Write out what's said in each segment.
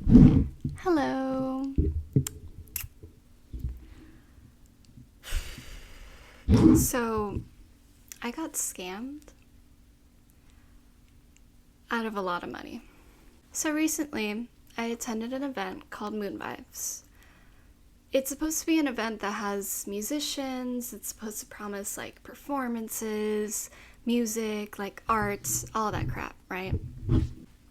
Hello. So, I got scammed out of a lot of money. So recently, I attended an event called Moonvibes. It's supposed to be an event that has musicians, it's supposed to promise like performances, music, like arts, all that crap, right?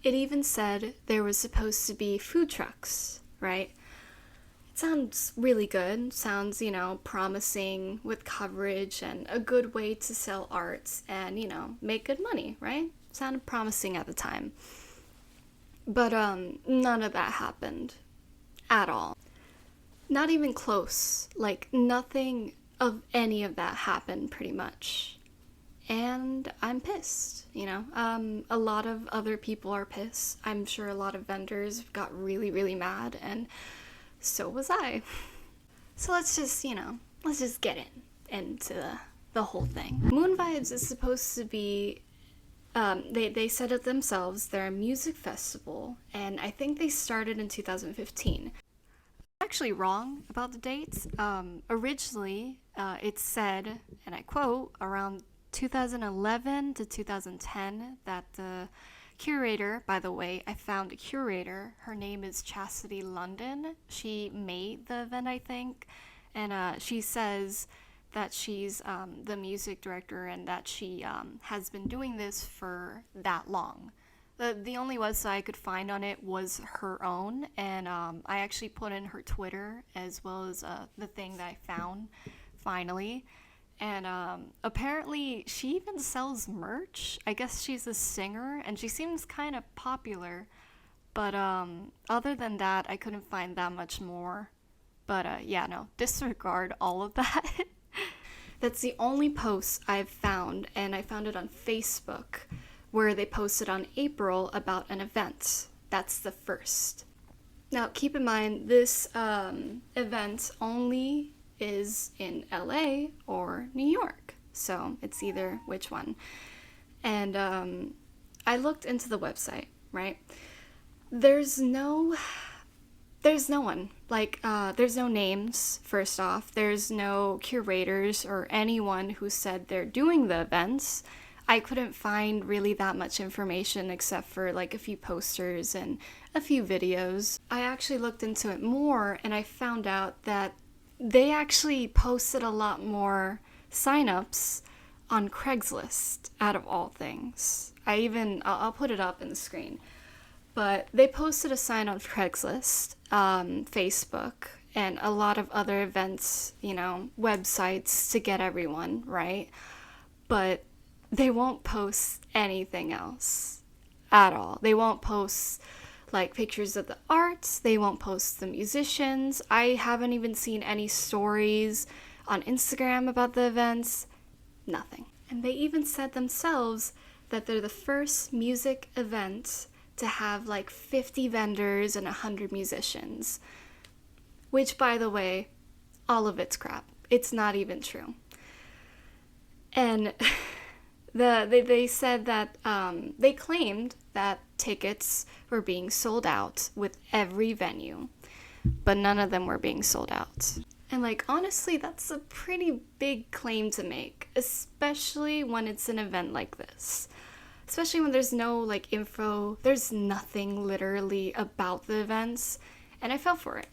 It even said there was supposed to be food trucks, right? It sounds really good, sounds, promising with coverage and a good way to sell arts and, make good money, right? Sounded promising at the time. But none of that happened at all. Not even close. Like, nothing of any of that happened, pretty much. And I'm pissed, A lot of other people are pissed. I'm sure a lot of vendors got really, really mad, and so was I. So let's just get into the whole thing. Moon Vibes is supposed to be, they said it themselves, they're a music festival, and I think they started in 2015. Actually wrong about the dates. Originally, it said, and I quote, around 2011 to 2010 that the curator, by the way, I found a curator. Her name is Chastity London. She made the event, I think, and she says that she's the music director and that she has been doing this for that long. The only website I could find on it was her own, and I actually put in her Twitter as well as the thing that I found finally. And apparently she even sells merch. I guess she's a singer and she seems kind of popular. But other than that, I couldn't find that much more. But yeah, no, disregard all of that. That's the only post I've found, and I found it on Facebook, where they posted on April about an event. That's the first. Now, keep in mind, this event only is in LA or New York. So it's either which one. And I looked into the website, right? There's no one. Like, there's no names, first off. There's no curators or anyone who said they're doing the events. I couldn't find really that much information except for like a few posters and a few videos. I actually looked into it more and I found out that they actually posted a lot more signups on Craigslist, out of all things. I'll put it up in the screen. But they posted a sign on Craigslist, Facebook, and a lot of other events, websites to get everyone, right? But they won't post anything else at all. They won't post like pictures of the arts, they won't post the musicians. I haven't even seen any stories on Instagram about the events. Nothing. And they even said themselves that they're the first music event to have like 50 vendors and 100 musicians. Which, by the way, all of it's crap. It's not even true. And they said that they claimed that tickets were being sold out with every venue, but none of them were being sold out. And like, honestly, that's a pretty big claim to make, especially when it's an event like this. Especially when there's no like info, there's nothing literally about the events, and I fell for it.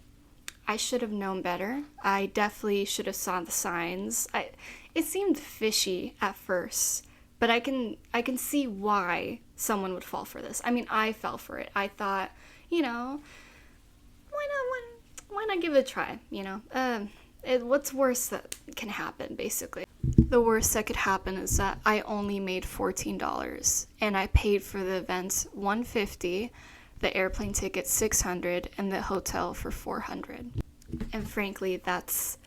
I should have known better. I definitely should have saw the signs. It seemed fishy at first, but I can see why someone would fall for this. I mean, I fell for it. I thought, why not give it a try, what's worse that can happen, basically? The worst that could happen is that I only made $14, and I paid for the events $150, the airplane ticket $600, and the hotel for $400. And frankly, that's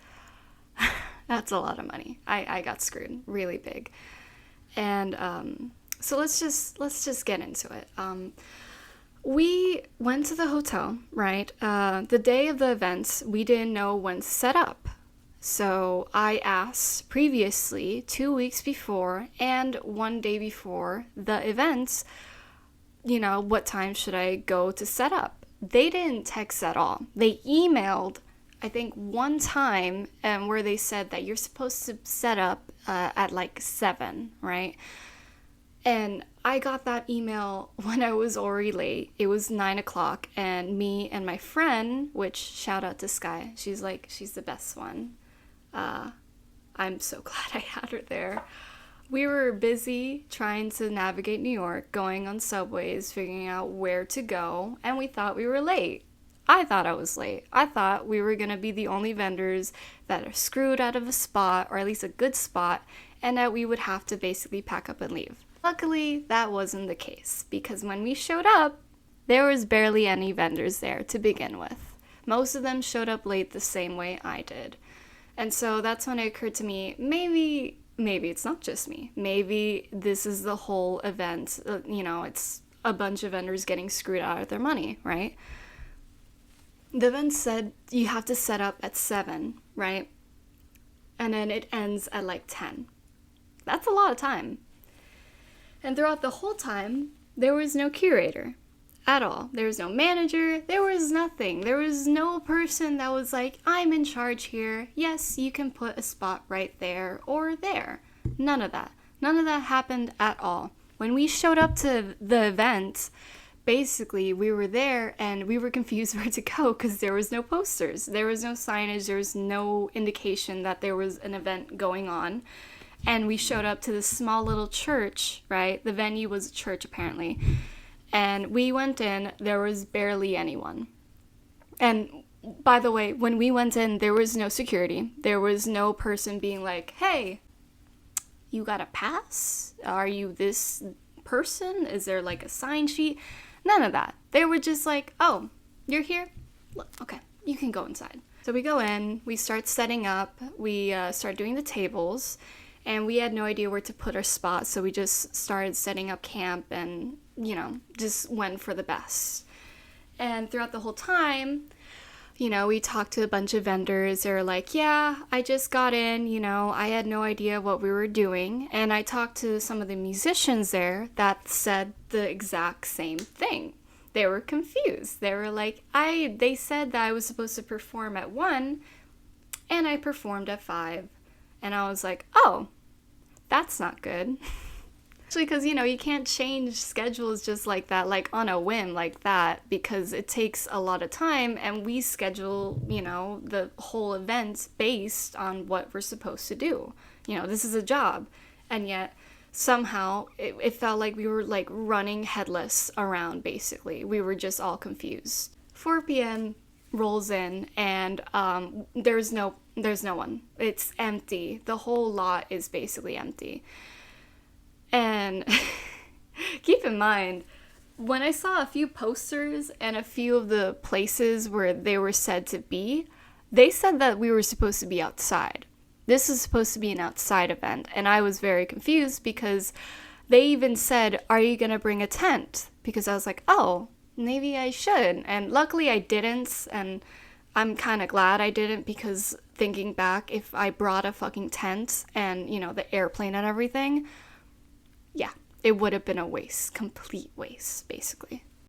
a lot of money. I got screwed really big. And so let's just get into it. We went to the hotel, right? The day of the events, we didn't know when to set up. So I asked previously, 2 weeks before and 1 day before the events, what time should I go to set up? they didn't text at all. They emailed, I think, one time, where they said that you're supposed to set up at like 7, right? And I got that email when I was already late. It was 9 o'clock, and me and my friend, which shout out to Sky, she's the best one. I'm so glad I had her there. We were busy trying to navigate New York, going on subways, figuring out where to go, and we thought we were late. I thought I was late. I thought we were going to be the only vendors that are screwed out of a spot, or at least a good spot, and that we would have to basically pack up and leave. Luckily, that wasn't the case, because when we showed up, there was barely any vendors there to begin with. Most of them showed up late the same way I did. And so that's when it occurred to me, maybe it's not just me. Maybe this is the whole event. It's a bunch of vendors getting screwed out of their money, right? The event said you have to set up at 7, right? And then it ends at like 10. That's a lot of time. And throughout the whole time, there was no curator at all. There was no manager. There was nothing. There was no person that was like, I'm in charge here. Yes, you can put a spot right there or there. None of that. None of that happened at all. When we showed up to the event, basically we were there and we were confused where to go because there was no posters. There was no signage. There was no indication that there was an event going on. And we showed up to this small little church, right? The venue was a church, apparently. And we went in, there was barely anyone. And by the way, when we went in, there was no security. There was no person being like, hey, you got a pass? Are you this person? Is there like a sign sheet? None of that. They were just like, oh, you're here? Look, okay, you can go inside. So we go in, we start setting up, we start doing the tables. And we had no idea where to put our spot, so we just started setting up camp and, just went for the best. And throughout the whole time, we talked to a bunch of vendors. They were like, yeah, I just got in, I had no idea what we were doing. And I talked to some of the musicians there that said the exact same thing. They were confused. They were like, they said that I was supposed to perform at 1, and I performed at 5. And I was like, oh, that's not good. Actually, because, you can't change schedules just like that, like on a whim like that, because it takes a lot of time, and we schedule, the whole event based on what we're supposed to do. This is a job. And yet, somehow, it felt like we were, like, running headless around, basically. We were just all confused. 4 p.m. rolls in, and there's no one. It's empty. The whole lot is basically empty. And keep in mind, when I saw a few posters and a few of the places where they were said to be, they said that we were supposed to be outside. This is supposed to be an outside event, and I was very confused because they even said, are you gonna bring a tent? Because I was like, oh, maybe I should. And luckily I didn't, and I'm kind of glad I didn't, because thinking back, if I brought a fucking tent and, the airplane and everything, yeah, it would have been a waste, complete waste, basically.